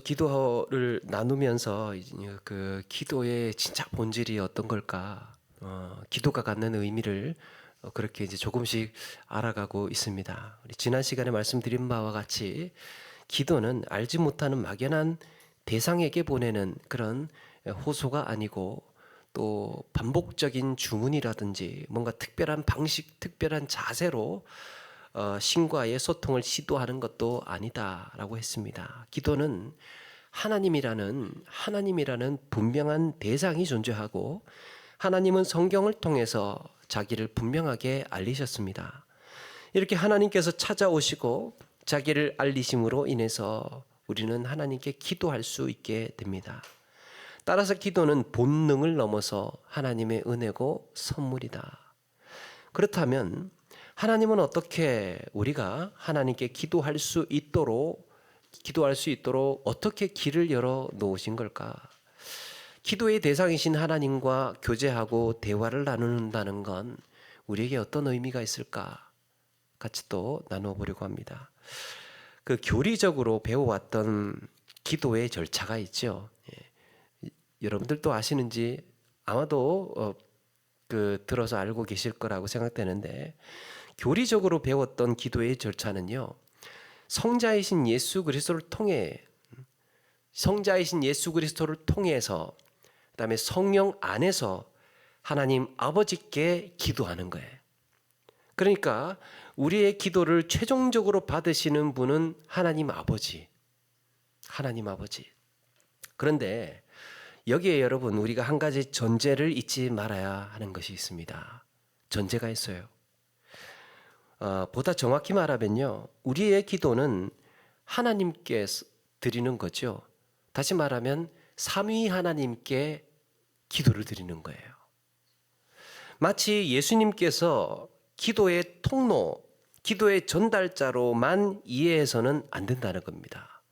기도를 나누면서 그 기도의 진짜 본질이 어떤 걸까? 기도가 갖는 의미를 그렇게 이제 조금씩 알아가고 있습니다. 우리 지난 시간에 말씀드린 바와 같이 기도는 알지 못하는 막연한 대상에게 보내는 그런 호소가 아니고 또 반복적인 주문이라든지 뭔가 특별한 방식, 특별한 자세로 신과의 소통을 시도하는 것도 아니다라고 했습니다. 기도는 하나님이라는 분명한 대상이 존재하고 하나님은 성경을 통해서 자기를 분명하게 알리셨습니다. 이렇게 하나님께서 찾아오시고 자기를 알리심으로 인해서 우리는 하나님께 기도할 수 있게 됩니다. 따라서 기도는 본능을 넘어서 하나님의 은혜고 선물이다. 그렇다면 하나님은 어떻게 우리가 하나님께 기도할 수 있도록 어떻게 길을 열어 놓으신 걸까? 기도의 대상이신 하나님과 교제하고 대화를 나눈다는 건 우리에게 어떤 의미가 있을까? 같이 또 나눠보려고 합니다. 그 교리적으로 배워왔던 기도의 절차가 있죠. 여러분들도 아시는지 아마도 들어서 알고 계실 거라고 생각되는데, 교리적으로 배웠던 기도의 절차는요, 성자이신 예수 그리스도를 통해서 그다음에 성령 안에서 하나님 아버지께 기도하는 거예요. 그러니까 우리의 기도를 최종적으로 받으시는 분은 하나님 아버지. 그런데 여기에 여러분, 우리가 한 가지 전제를 잊지 말아야 하는 것이 있습니다. 전제가 있어요. 보다 정확히 말하면요, 우리의 기도는 하나님께 드리는 거죠. 다시 말하면 삼위 하나님께 기도를 드리는 거예요. 마치 예수님께서 기도의 통로, 기도의 전달자로만 이해해서는 안 된다는 겁니다.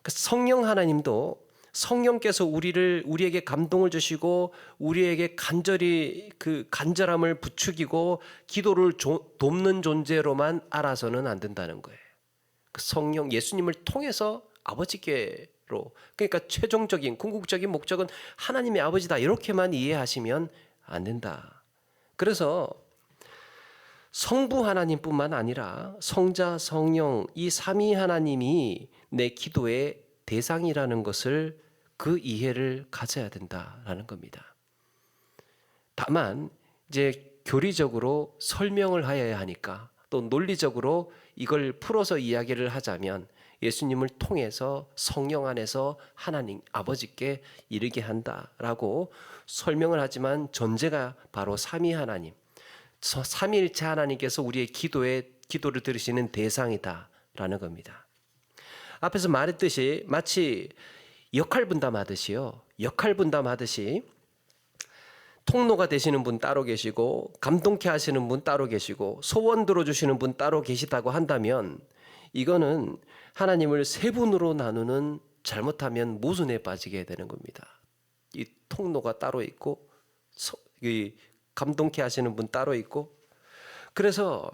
성령 하나님도 성령께서 우리에게 감동을 주시고 우리에게 간절히 그 간절함을 부추기고 기도를 돕는 존재로만 알아서는 안 된다는 거예요. 그 성령 예수님을 통해서 아버지께로, 그러니까 최종적인 궁극적인 목적은 하나님의 아버지다, 이렇게만 이해하시면 안 된다. 그래서 성부 하나님뿐만 아니라 성자, 성령 이 삼위 하나님이 내 기도의 대상이라는 것을, 그 이해를 가져야 된다라는 겁니다. 다만 이제 교리적으로 설명을 하여야 하니까, 또 논리적으로 이걸 풀어서 이야기를 하자면 예수님을 통해서 성령 안에서 하나님 아버지께 이르게 한다라고 설명을 하지만, 전제가 바로 삼위 하나님, 삼위일체 하나님께서 우리의 기도를 들으시는 대상이다라는 겁니다. 앞에서 말했듯이 마치 역할 분담하듯이 통로가 되시는 분 따로 계시고, 감동케 하시는 분 따로 계시고, 소원 들어주시는 분 따로 계시다고 한다면, 이거는 하나님을 세 분으로 나누는 잘못하면 모순에 빠지게 되는 겁니다. 이 통로가 따로 있고, 이 감동케 하시는 분 따로 있고, 그래서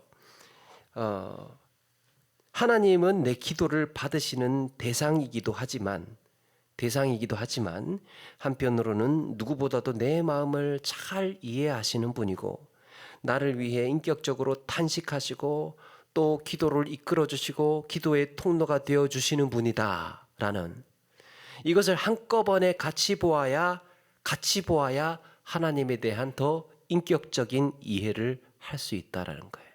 하나님은 내 기도를 받으시는 대상이기도 하지만 한편으로는 누구보다도 내 마음을 잘 이해하시는 분이고, 나를 위해 인격적으로 탄식하시고 또 기도를 이끌어 주시고 기도의 통로가 되어 주시는 분이다라는, 이것을 한꺼번에 같이 보아야 하나님에 대한 더 인격적인 이해를 할 수 있다라는 거예요.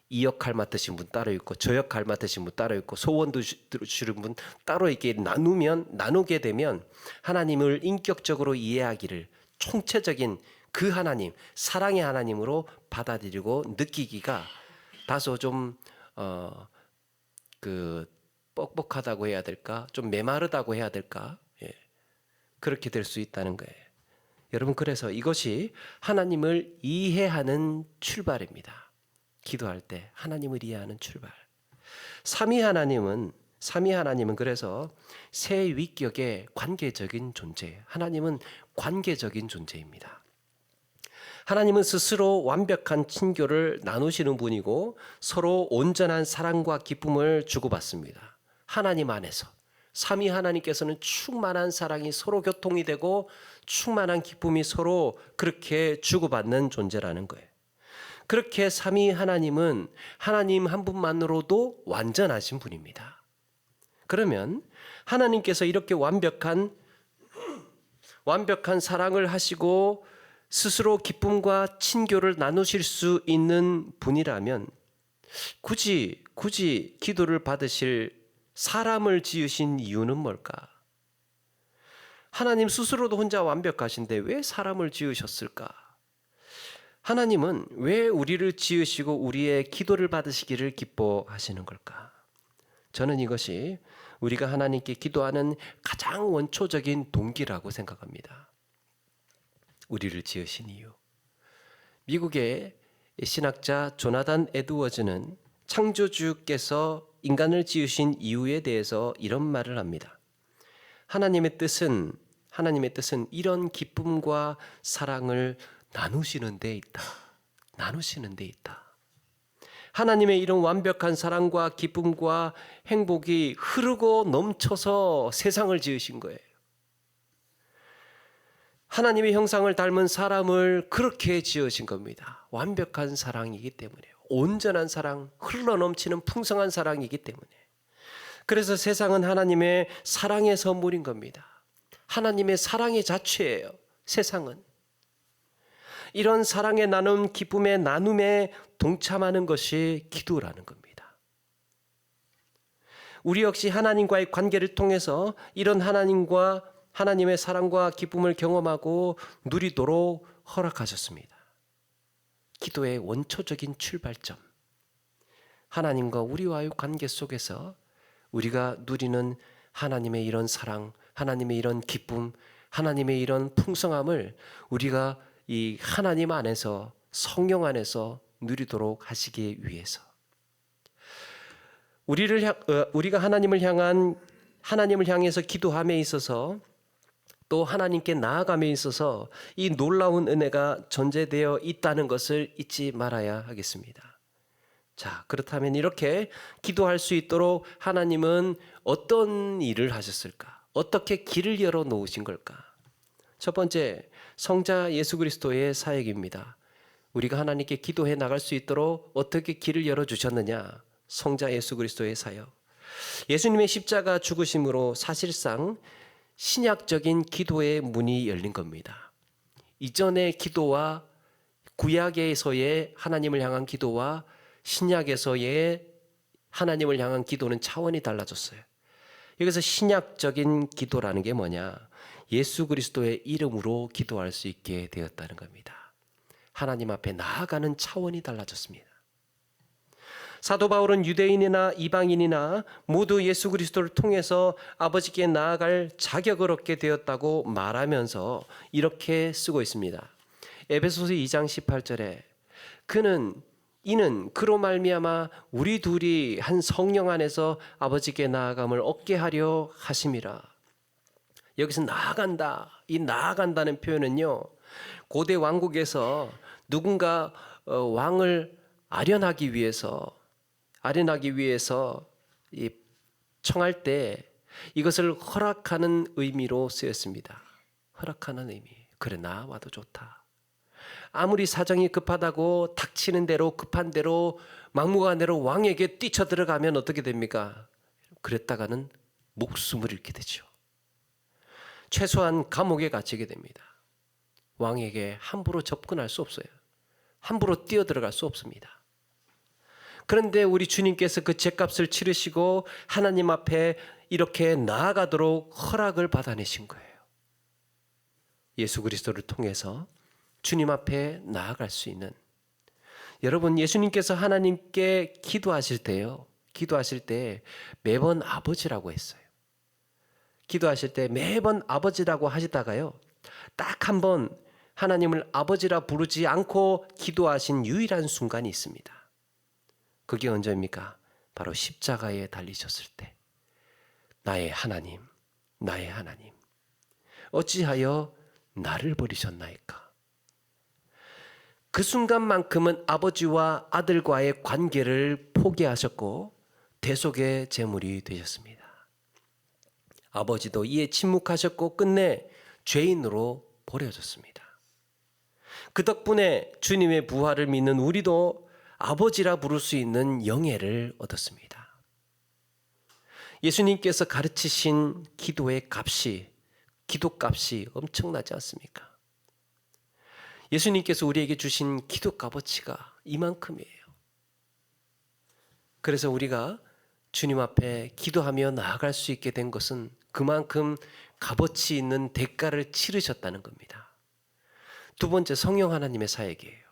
이 역할 맡으신 분 따로 있고, 저 역할 맡으신 분 따로 있고, 소원 들으시는 분 따로 있게 나누게 되면 하나님을 인격적으로 이해하기를, 총체적인 그 하나님, 사랑의 하나님으로 받아들이고 느끼기가 다소 좀 뻑뻑하다고 해야 될까, 좀 메마르다고 해야 될까, 그렇게 될 수 있다는 거예요. 여러분, 그래서 이것이 하나님을 이해하는 출발입니다. 기도할 때 하나님을 이해하는 출발. 삼위 하나님은 그래서 세 위격의 관계적인 존재. 하나님은 관계적인 존재입니다. 하나님은 스스로 완벽한 친교를 나누시는 분이고 서로 온전한 사랑과 기쁨을 주고받습니다. 하나님 안에서. 삼위 하나님께서는 충만한 사랑이 서로 교통이 되고 충만한 기쁨이 서로 그렇게 주고받는 존재라는 거예요. 그렇게 삼위 하나님은 하나님 한 분만으로도 완전하신 분입니다. 그러면 하나님께서 이렇게 완벽한 사랑을 하시고 스스로 기쁨과 친교를 나누실 수 있는 분이라면 굳이 기도를 받으실 사람을 지으신 이유는 뭘까? 하나님 스스로도 혼자 완벽하신데 왜 사람을 지으셨을까? 하나님은 왜 우리를 지으시고 우리의 기도를 받으시기를 기뻐하시는 걸까? 저는 이것이 우리가 하나님께 기도하는 가장 원초적인 동기라고 생각합니다. 우리를 지으신 이유. 미국의 신학자 조나단 에드워즈는 창조주께서 인간을 지으신 이유에 대해서 이런 말을 합니다. 하나님의 뜻은 이런 기쁨과 사랑을 나누시는 데 있다. 하나님의 이런 완벽한 사랑과 기쁨과 행복이 흐르고 넘쳐서 세상을 지으신 거예요. 하나님의 형상을 닮은 사람을 그렇게 지으신 겁니다. 완벽한 사랑이기 때문에, 온전한 사랑, 흘러넘치는 풍성한 사랑이기 때문에. 그래서 세상은 하나님의 사랑의 선물인 겁니다. 하나님의 사랑의 자체예요. 세상은. 이런 사랑의 나눔, 기쁨의 나눔에 동참하는 것이 기도라는 겁니다. 우리 역시 하나님과의 관계를 통해서 이런 하나님의 사랑과 기쁨을 경험하고 누리도록 허락하셨습니다. 기도의 원초적인 출발점. 하나님과 우리와의 관계 속에서 우리가 누리는 하나님의 이런 사랑, 하나님의 이런 기쁨, 하나님의 이런 풍성함을 우리가 이 하나님 안에서, 성령 안에서 누리도록 하시기 위해서 우리가 하나님을 향해서 기도함에 있어서 또 하나님께 나아감에 있어서 이 놀라운 은혜가 전제되어 있다는 것을 잊지 말아야 하겠습니다. 자, 그렇다면 이렇게 기도할 수 있도록 하나님은 어떤 일을 하셨을까? 어떻게 길을 열어 놓으신 걸까? 첫 번째, 성자 예수 그리스도의 사역입니다. 우리가 하나님께 기도해 나갈 수 있도록 어떻게 길을 열어주셨느냐? 성자 예수 그리스도의 사역. 예수님의 십자가 죽으심으로 사실상 신약적인 기도의 문이 열린 겁니다. 이전의 기도와 구약에서의 하나님을 향한 기도와 신약에서의 하나님을 향한 기도는 차원이 달라졌어요. 여기서 신약적인 기도라는 게 뭐냐? 예수 그리스도의 이름으로 기도할 수 있게 되었다는 겁니다. 하나님 앞에 나아가는 차원이 달라졌습니다. 사도 바울은 유대인이나 이방인이나 모두 예수 그리스도를 통해서 아버지께 나아갈 자격을 얻게 되었다고 말하면서 이렇게 쓰고 있습니다. 에베소서 2장 18절에 이는 그로 말미암아 우리 둘이 한 성령 안에서 아버지께 나아감을 얻게 하려 하심이라. 여기서 나아간다. 이 나아간다는 표현은요, 고대 왕국에서 누군가 왕을 아련하기 위해서 청할 때 이것을 허락하는 의미로 쓰였습니다. 허락하는 의미. 그래, 나와도 좋다. 아무리 사정이 급하다고 닥치는 대로 급한 대로 막무가내로 왕에게 뛰쳐들어가면 어떻게 됩니까? 그랬다가는 목숨을 잃게 되죠. 최소한 감옥에 갇히게 됩니다. 왕에게 함부로 접근할 수 없어요. 함부로 뛰어들어갈 수 없습니다. 그런데 우리 주님께서 그 죗값을 치르시고 하나님 앞에 이렇게 나아가도록 허락을 받아내신 거예요. 예수 그리스도를 통해서 주님 앞에 나아갈 수 있는, 여러분, 예수님께서 하나님께 기도하실 때 매번 아버지라고 했어요. 기도하실 때 매번 아버지라고 하시다가요, 딱 한 번 하나님을 아버지라 부르지 않고 기도하신 유일한 순간이 있습니다. 그게 언제입니까? 바로 십자가에 달리셨을 때. 나의 하나님, 어찌하여 나를 버리셨나이까? 그 순간만큼은 아버지와 아들과의 관계를 포기하셨고 대속의 제물이 되셨습니다. 아버지도 이에 침묵하셨고 끝내 죄인으로 버려졌습니다. 그 덕분에 주님의 부활을 믿는 우리도 아버지라 부를 수 있는 영예를 얻었습니다. 예수님께서 가르치신 기도의 값이, 기도값이 엄청나지 않습니까? 예수님께서 우리에게 주신 기도 값어치가 이만큼이에요. 그래서 우리가 주님 앞에 기도하며 나아갈 수 있게 된 것은 그만큼 값어치 있는 대가를 치르셨다는 겁니다. 두 번째, 성령 하나님의 사역이에요.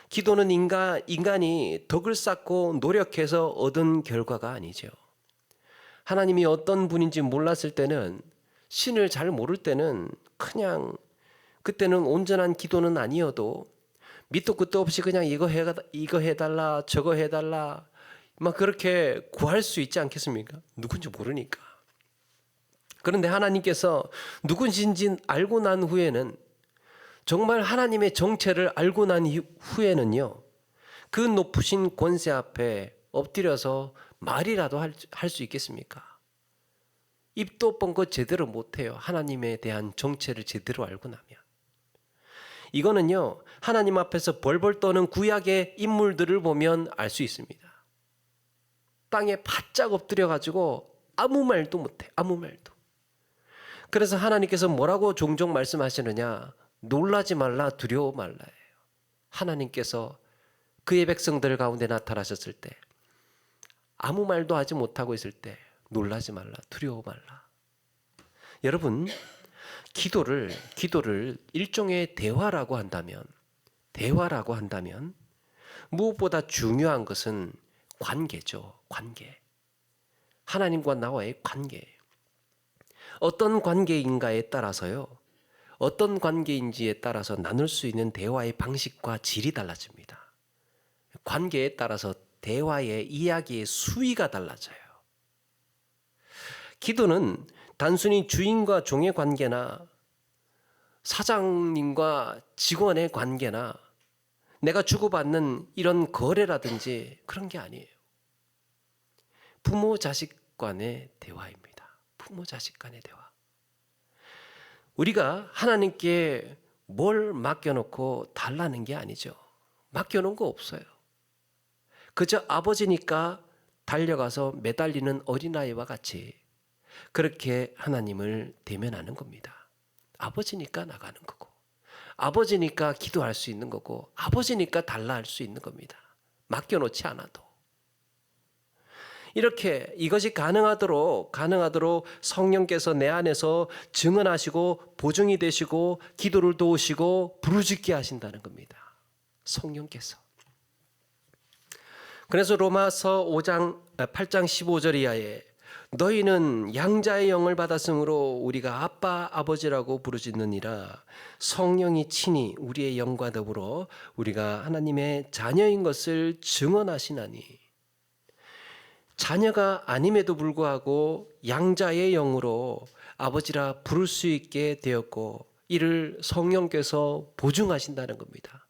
기도는 인간이 덕을 쌓고 노력해서 얻은 결과가 아니죠. 하나님이 어떤 분인지 몰랐을 때는, 신을 잘 모를 때는 그냥 그때는 온전한 기도는 아니어도 밑도 끝도 없이 그냥 이거 해달라 저거 해달라 막 그렇게 구할 수 있지 않겠습니까? 누군지 모르니까. 그런데 하나님께서 누군지 알고 난 후에는, 정말 하나님의 정체를 알고 난 후에는요, 그 높으신 권세 앞에 엎드려서 말이라도 할 수 있겠습니까? 입도 뻥긋 제대로 못해요. 하나님에 대한 정체를 제대로 알고 나면. 이거는요, 하나님 앞에서 벌벌 떠는 구약의 인물들을 보면 알 수 있습니다. 땅에 바짝 엎드려가지고 아무 말도 못해. 아무 말도. 그래서 하나님께서 뭐라고 종종 말씀하시느냐? 놀라지 말라, 두려워 말라예요. 하나님께서 그의 백성들 가운데 나타나셨을 때, 아무 말도 하지 못하고 있을 때 놀라지 말라, 두려워 말라. 여러분, 기도를 일종의 대화라고 한다면 무엇보다 중요한 것은 관계죠. 관계. 하나님과 나와의 관계. 어떤 관계인가에 따라서요, 어떤 관계인지에 따라서 나눌 수 있는 대화의 방식과 질이 달라집니다. 관계에 따라서 대화의 이야기의 수위가 달라져요. 기도는 단순히 주인과 종의 관계나 사장님과 직원의 관계나 내가 주고받는 이런 거래라든지 그런 게 아니에요. 부모 자식 간의 대화입니다. 부모 자식 간의 대화. 우리가 하나님께 뭘 맡겨놓고 달라는 게 아니죠. 맡겨놓은 거 없어요. 그저 아버지니까 달려가서 매달리는 어린아이와 같이 그렇게 하나님을 대면하는 겁니다. 아버지니까 나가는 거고, 아버지니까 기도할 수 있는 거고, 아버지니까 달라 할 수 있는 겁니다. 맡겨놓지 않아도. 이렇게 이것이 가능하도록 성령께서 내 안에서 증언하시고 보증이 되시고 기도를 도우시고 부르짖게 하신다는 겁니다. 성령께서. 그래서 로마서 8장 15절 이하에 너희는 양자의 영을 받았으므로 우리가 아빠 아버지라고 부르짖느니라. 성령이 친히 우리의 영과 더불어 우리가 하나님의 자녀인 것을 증언하시나니. 자녀가 아님에도 불구하고 양자의 영으로 아버지라 부를 수 있게 되었고, 이를 성령께서 보증하신다는 겁니다.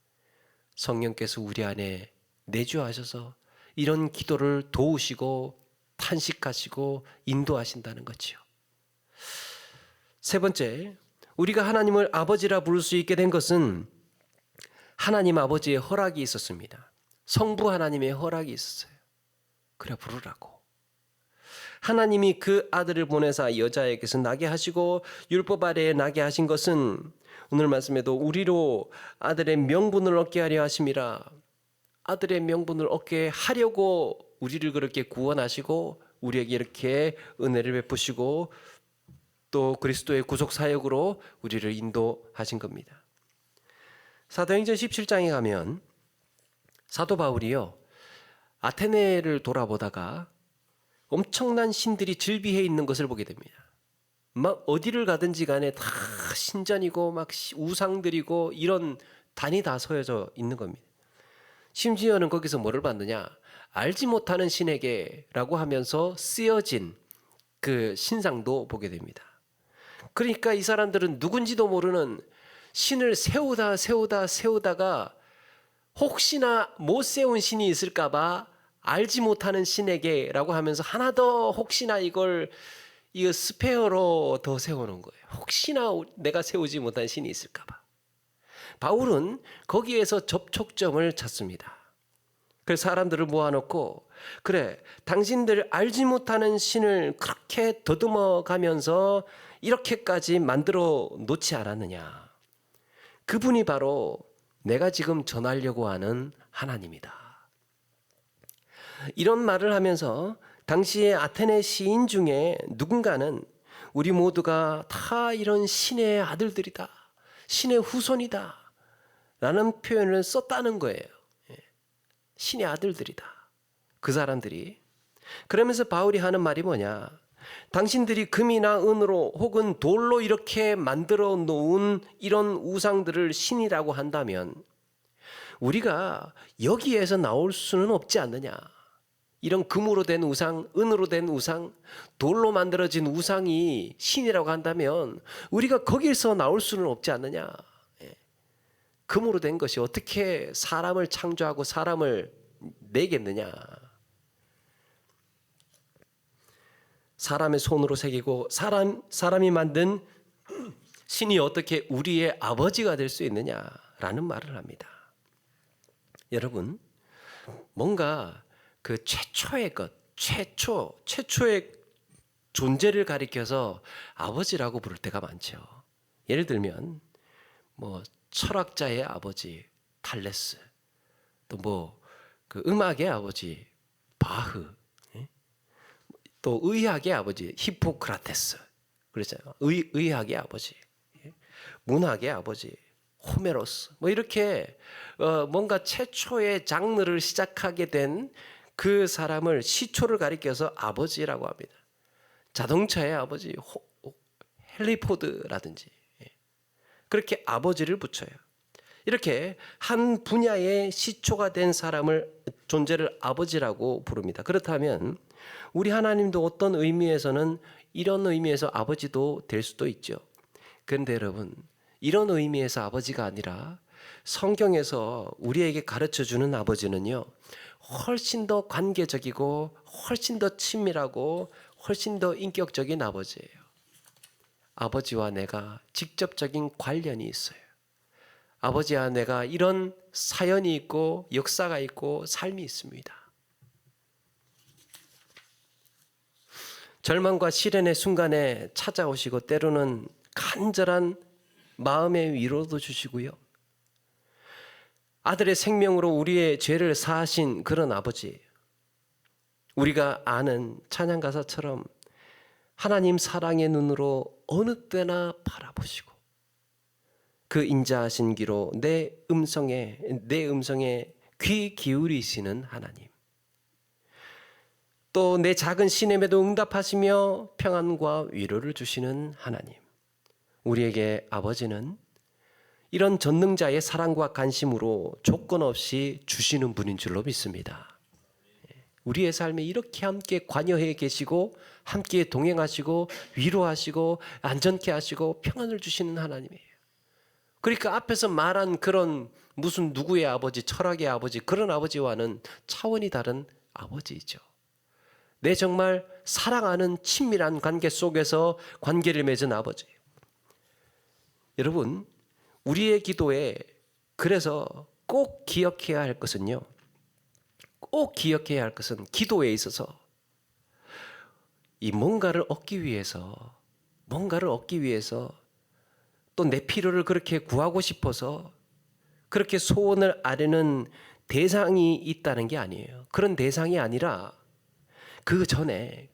성령께서 우리 안에 내주하셔서 이런 기도를 도우시고 탄식하시고 인도하신다는 거지요. 세 번째, 우리가 하나님을 아버지라 부를 수 있게 된 것은 하나님 아버지의 허락이 있었습니다. 성부 하나님의 허락이 있었어요. 그래 부르라고. 하나님이 그 아들을 보내사 여자에게서 나게 하시고 율법 아래에 나게 하신 것은 오늘 말씀에도 우리로 아들의 명분을 얻게 하려 하심이라. 아들의 명분을 얻게 하려고 우리를 그렇게 구원하시고 우리에게 이렇게 은혜를 베푸시고 또 그리스도의 구속 사역으로 우리를 인도하신 겁니다. 사도행전 17장에 가면 사도 바울이요, 아테네를 돌아보다가 엄청난 신들이 즐비해 있는 것을 보게 됩니다. 막 어디를 가든지 간에 다 신전이고 막 우상들이고 이런 단이 다 서여져 있는 겁니다. 심지어는 거기서 뭐를 받느냐, 알지 못하는 신에게라고 하면서 쓰여진 그 신상도 보게 됩니다. 그러니까 이 사람들은 누군지도 모르는 신을 세우다가 혹시나 못 세운 신이 있을까 봐 알지 못하는 신에게라고 하면서 하나 더 혹시나 이걸 이 스페어로 더 세워놓은 거예요. 혹시나 내가 세우지 못한 신이 있을까 봐. 바울은 거기에서 접촉점을 찾습니다. 그래서 사람들을 모아놓고, 그래, 당신들 알지 못하는 신을 그렇게 더듬어 가면서 이렇게까지 만들어 놓지 않았느냐. 그분이 바로 내가 지금 전하려고 하는 하나님이다. 이런 말을 하면서 당시에 아테네 시인 중에 누군가는 우리 모두가 다 이런 신의 아들들이다, 신의 후손이다 라는 표현을 썼다는 거예요. 신의 아들들이다, 그 사람들이. 그러면서 바울이 하는 말이 뭐냐, 당신들이 금이나 은으로 혹은 돌로 이렇게 만들어 놓은 이런 우상들을 신이라고 한다면 우리가 여기에서 나올 수는 없지 않느냐. 이런 금으로 된 우상, 은으로 된 우상, 돌로 만들어진 우상이 신이라고 한다면 우리가 거기에서 나올 수는 없지 않느냐. 금으로 된 것이 어떻게 사람을 창조하고 사람을 내겠느냐. 사람의 손으로 새기고 사람이 만든 신이 어떻게 우리의 아버지가 될 수 있느냐라는 말을 합니다. 여러분, 뭔가 그 최초의 것, 최초의 존재를 가리켜서 아버지라고 부를 때가 많죠. 예를 들면 뭐 철학자의 아버지 탈레스, 또 그 음악의 아버지 바흐, 또 의학의 아버지 히포크라테스, 그렇잖아요. 의학의 아버지, 문학의 아버지 호메로스, 뭐 이렇게 뭔가 최초의 장르를 시작하게 된 그 사람을, 시초를 가리켜서 아버지라고 합니다. 자동차의 아버지 헨리 포드라든지 그렇게 아버지를 붙여요. 이렇게 한 분야의 시초가 된 사람을, 존재를 아버지라고 부릅니다. 그렇다면 우리 하나님도 어떤 의미에서는 이런 의미에서 아버지도 될 수도 있죠. 그런데 여러분, 이런 의미에서 아버지가 아니라 성경에서 우리에게 가르쳐주는 아버지는요, 훨씬 더 관계적이고 훨씬 더 친밀하고 훨씬 더 인격적인 아버지예요. 아버지와 내가 직접적인 관련이 있어요. 아버지와 내가 이런 사연이 있고 역사가 있고 삶이 있습니다. 절망과 시련의 순간에 찾아오시고 때로는 간절한 마음의 위로도 주시고요. 아들의 생명으로 우리의 죄를 사하신 그런 아버지, 우리가 아는 찬양가사처럼 하나님 사랑의 눈으로 어느 때나 바라보시고 그 인자하신 귀로 내 음성에 귀 기울이시는 하나님, 또 내 작은 신음에도 응답하시며 평안과 위로를 주시는 하나님, 우리에게 아버지는 이런 전능자의 사랑과 관심으로 조건 없이 주시는 분인 줄로 믿습니다. 우리의 삶에 이렇게 함께 관여해 계시고 함께 동행하시고 위로하시고 안전케 하시고 평안을 주시는 하나님이에요. 그러니까 앞에서 말한 그런 무슨 누구의 아버지, 철학의 아버지, 그런 아버지와는 차원이 다른 아버지이죠. 내 정말 사랑하는 친밀한 관계 속에서 관계를 맺은 아버지. 여러분, 우리의 기도에 그래서 꼭 기억해야 할 것은요, 꼭 기억해야 할 것은 기도에 있어서 이 뭔가를 얻기 위해서 또 내 필요를 그렇게 구하고 싶어서 그렇게 소원을 아뢰는 대상이 있다는 게 아니에요. 그런 대상이 아니라 그 전에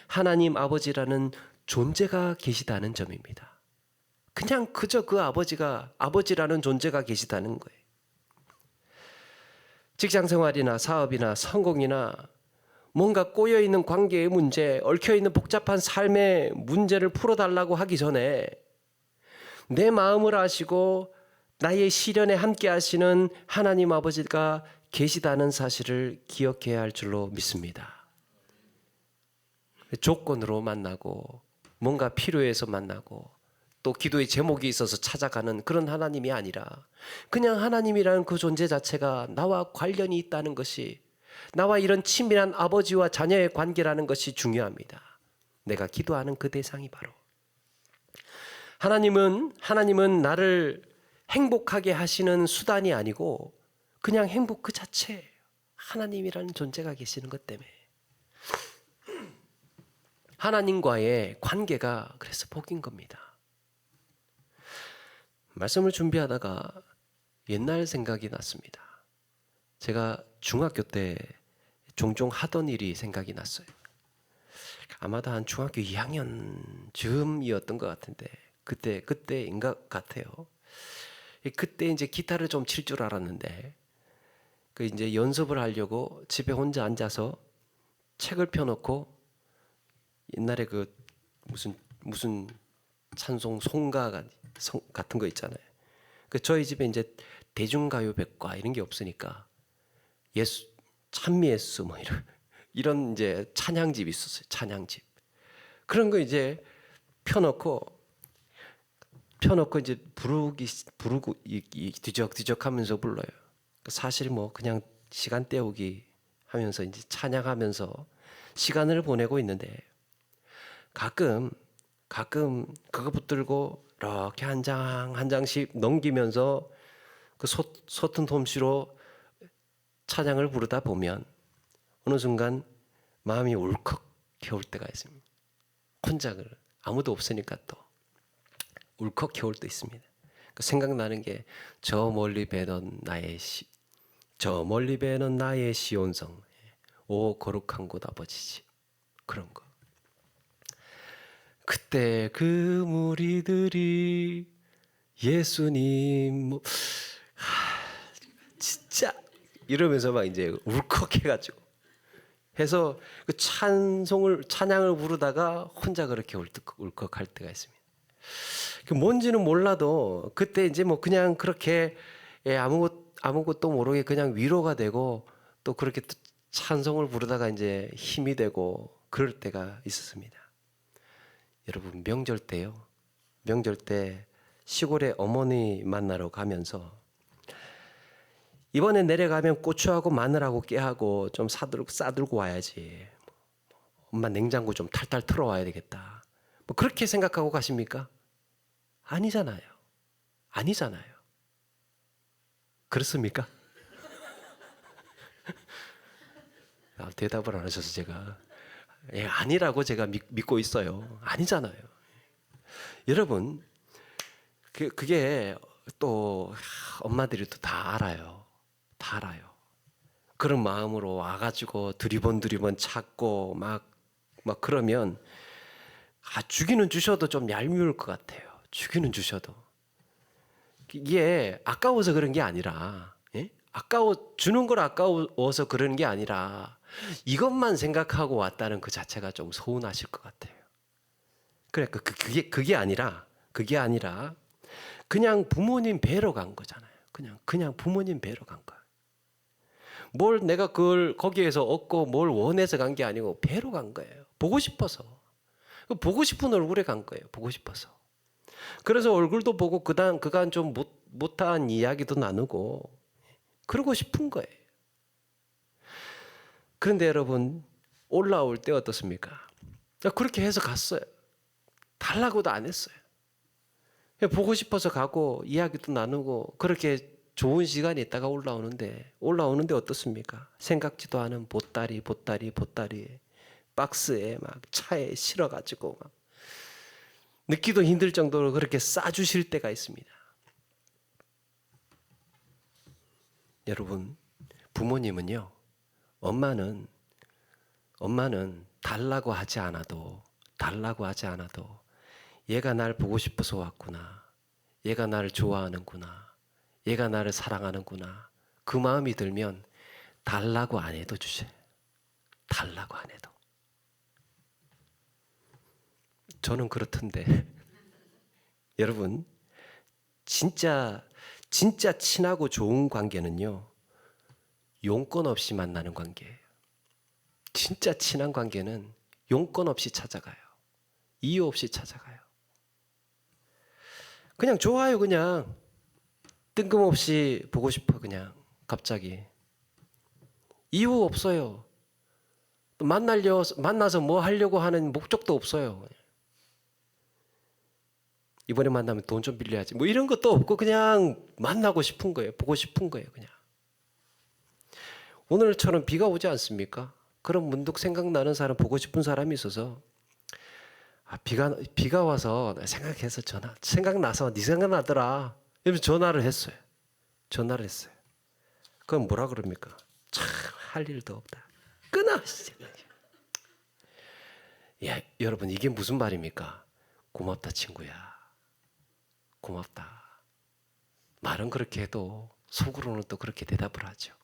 하나님 아버지라는 존재가 계시다는 점입니다. 그냥 그저 그 아버지라는 존재가 계시다는 거예요. 직장생활이나 사업이나 성공이나 뭔가 꼬여있는 관계의 문제, 얽혀있는 복잡한 삶의 문제를 풀어달라고 하기 전에 내 마음을 아시고 나의 시련에 함께 하시는 하나님 아버지가 계시다는 사실을 기억해야 할 줄로 믿습니다. 조건으로 만나고 뭔가 필요해서 만나고 또 기도의 제목이 있어서 찾아가는 그런 하나님이 아니라 그냥 하나님이라는 그 존재 자체가 나와 관련이 있다는 것이, 나와 이런 친밀한 아버지와 자녀의 관계라는 것이 중요합니다. 내가 기도하는 그 대상이 바로 하나님은 나를 행복하게 하시는 수단이 아니고 그냥 행복 그 자체예요. 하나님이라는 존재가 계시는 것 때문에 하나님과의 관계가 그래서 복인 겁니다. 말씀을 준비하다가 옛날 생각이 났습니다. 제가 중학교 때 종종 하던 일이 생각이 났어요. 아마도 한 중학교 2학년 즈음이었던 것 같은데 그때인 것 같아요. 그때 이제 기타를 좀 칠 줄 알았는데 그 이제 연습을 하려고 집에 혼자 앉아서 책을 펴놓고 옛날에 그 무슨 찬송 송가 같은 거 있잖아요. 그 저희 집에 이제 대중가요백과 이런 게 없으니까 예수 찬미예수 뭐 이런 이제 찬양집이 있었어요. 찬양집 그런 거 이제 펴놓고 이제 부르고 뒤적뒤적하면서 불러요. 사실 뭐 그냥 시간 때우기 하면서 이제 찬양하면서 시간을 보내고 있는데 가끔 그거 붙들고 이렇게 한 장씩 넘기면서 그 서툰 솜씨로 찬양을 부르다 보면 어느 순간 마음이 울컥 겨울 때가 있습니다. 혼자 아무도 없으니까 또 울컥 겨울 때 있습니다. 생각나는 게 저 멀리 배는 나의 시온성 오 거룩한 곳 아버지지 그런 거. 그때 그 무리들이 예수님 진짜 이러면서 막 이제 울컥해가지고 해서 그 찬양을 부르다가 혼자 그렇게 울컥할 때가 있습니다. 뭔지는 몰라도 그때 이제 뭐 그냥 그렇게 아무것도 모르게 그냥 위로가 되고 또 그렇게 찬송을 부르다가 이제 힘이 되고 그럴 때가 있었습니다. 여러분 명절 때 시골에 어머니 만나러 가면서 이번에 내려가면 고추하고 마늘하고 깨하고 좀 싸들고 와야지. 엄마 냉장고 좀 탈탈 털어와야 되겠다. 뭐 그렇게 생각하고 가십니까? 아니잖아요. 그렇습니까? 대답을 안 하셔서 제가 아니라고 제가 믿고 있어요. 아니잖아요. 여러분 그게 또 엄마들이 또 다 알아요. 그런 마음으로 와가지고 두리번 찾고 막 그러면 주기는 주셔도 좀 얄미울 것 같아요. 주기는 주셔도 이게 아까워서 그런 게 아니라 주는 걸 아까워서 그러는 게 아니라 이것만 생각하고 왔다는 그 자체가 좀 서운하실 것 같아요. 그러니까 그게 아니라 그냥 부모님 뵈러 간 거잖아요. 그냥 부모님 뵈러 간 거야. 뭘 내가 그걸 거기에서 얻고 뭘 원해서 간 게 아니고 뵈러 간 거예요. 보고 싶어서. 보고 싶은 얼굴에 간 거예요. 보고 싶어서. 그래서 얼굴도 보고 그간 좀 못한 이야기도 나누고 그러고 싶은 거예요. 그런데 여러분 올라올 때 어떻습니까? 그렇게 해서 갔어요. 달라고도 안 했어요. 보고 싶어서 가고 이야기도 나누고 그렇게 좋은 시간이 있다가 올라오는데 어떻습니까? 생각지도 않은 보따리 박스에 막 차에 실어가지고 막 넣기도 힘들 정도로 그렇게 싸주실 때가 있습니다. 여러분 부모님은요 엄마는 달라고 하지 않아도 얘가 날 보고 싶어서 왔구나. 얘가 나를 좋아하는구나. 얘가 나를 사랑하는구나. 그 마음이 들면 달라고 안 해도 주세요. 달라고 안 해도. 저는 그렇던데 여러분 진짜 친하고 좋은 관계는요 용건 없이 만나는 관계예요. 진짜 친한 관계는 용건 없이 찾아가요. 이유 없이 찾아가요. 그냥 좋아요. 그냥 뜬금없이 보고 싶어. 그냥 갑자기 이유 없어요. 만나서 뭐 하려고 하는 목적도 없어요. 이번에 만나면 돈 좀 빌려야지. 뭐 이런 것도 없고 그냥 만나고 싶은 거예요. 보고 싶은 거예요. 그냥. 오늘처럼 비가 오지 않습니까? 그럼 문득 생각나는 사람, 보고 싶은 사람이 있어서 비가 와서 생각해서 생각나서 네 생각나더라. 이러면서 전화를 했어요. 그럼 뭐라 그럽니까? 참 할 일도 없다. 끊어. 야, 여러분 이게 무슨 말입니까? 고맙다 친구야. 고맙다. 말은 그렇게 해도 속으로는 또 그렇게 대답을 하죠.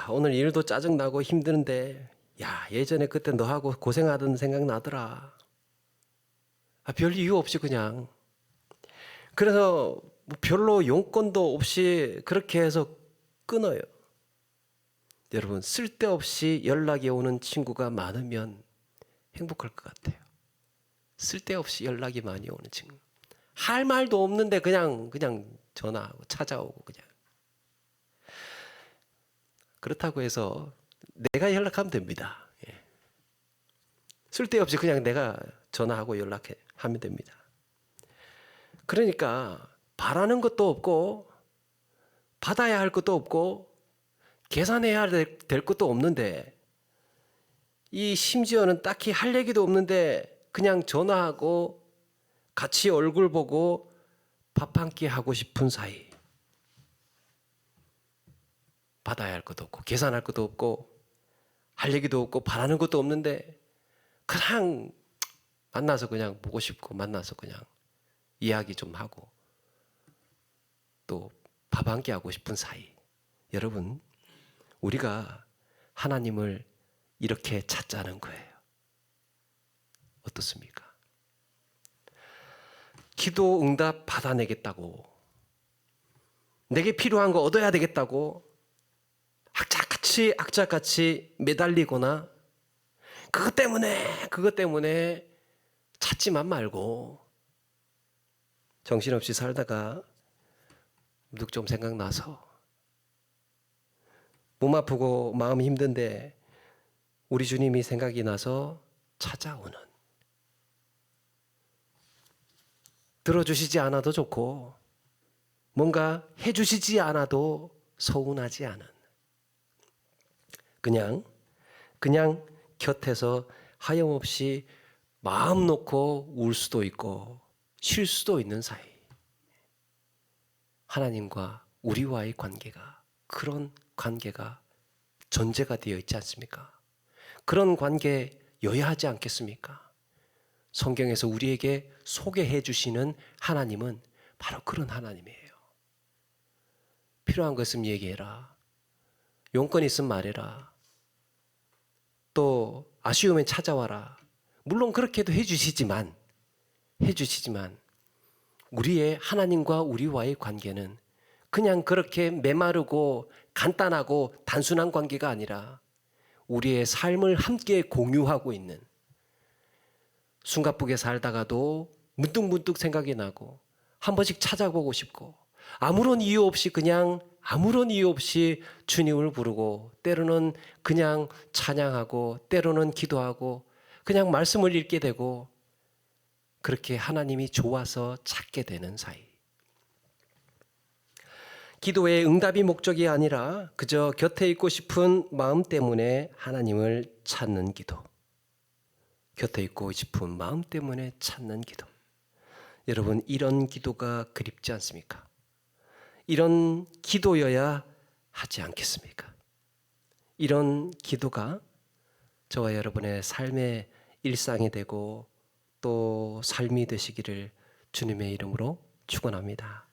오늘 일도 짜증나고 힘드는데 야, 예전에 그때 너하고 고생하던 생각 나더라. 별 이유 없이 그냥. 그래서 뭐 별로 용건도 없이 그렇게 해서 끊어요. 여러분, 쓸데없이 연락이 오는 친구가 많으면 행복할 것 같아요. 쓸데없이 연락이 많이 오는 친구. 할 말도 없는데 그냥 전화하고 찾아오고 그냥. 그렇다고 해서 내가 연락하면 됩니다. 예. 쓸데없이 그냥 내가 전화하고 하면 됩니다. 그러니까 바라는 것도 없고 받아야 할 것도 없고 계산해야 될 것도 없는데 이 심지어는 딱히 할 얘기도 없는데 그냥 전화하고 같이 얼굴 보고 밥 한 끼 하고 싶은 사이. 받아야 할 것도 없고 계산할 것도 없고 할 얘기도 없고 바라는 것도 없는데 그냥 만나서 그냥 보고 싶고 만나서 그냥 이야기 좀 하고 또 밥 한 끼 하고 싶은 사이. 여러분, 우리가 하나님을 이렇게 찾자는 거예요. 어떻습니까? 기도 응답 받아내겠다고, 내게 필요한 거 얻어야 되겠다고 악착같이 매달리거나 그것 때문에 찾지만 말고 정신없이 살다가 문득 좀 생각나서 몸 아프고 마음 힘든데 우리 주님이 생각이 나서 찾아오는, 들어주시지 않아도 좋고 뭔가 해주시지 않아도 서운하지 않은, 그냥 곁에서 하염없이 마음 놓고 울 수도 있고 쉴 수도 있는 사이. 하나님과 우리와의 관계가, 그런 관계가 전제가 되어 있지 않습니까? 그런 관계여야 하지 않겠습니까? 성경에서 우리에게 소개해 주시는 하나님은 바로 그런 하나님이에요. 필요한 것 있으면 얘기해라. 용건 있으면 말해라. 또 아쉬우면 찾아와라. 물론 그렇게도 해주시지만 우리의 하나님과 우리와의 관계는 그냥 그렇게 메마르고 간단하고 단순한 관계가 아니라 우리의 삶을 함께 공유하고 있는, 숨가쁘게 살다가도 문득 생각이 나고 한 번씩 찾아보고 싶고 아무런 이유 없이 주님을 부르고 때로는 그냥 찬양하고 때로는 기도하고 그냥 말씀을 읽게 되고 그렇게 하나님이 좋아서 찾게 되는 사이. 기도의 응답이 목적이 아니라 그저 곁에 있고 싶은 마음 때문에 하나님을 찾는 기도. 곁에 있고 싶은 마음 때문에 찾는 기도. 여러분, 이런 기도가 그립지 않습니까? 이런 기도여야 하지 않겠습니까? 이런 기도가 저와 여러분의 삶의 일상이 되고 또 삶이 되시기를 주님의 이름으로 축원합니다.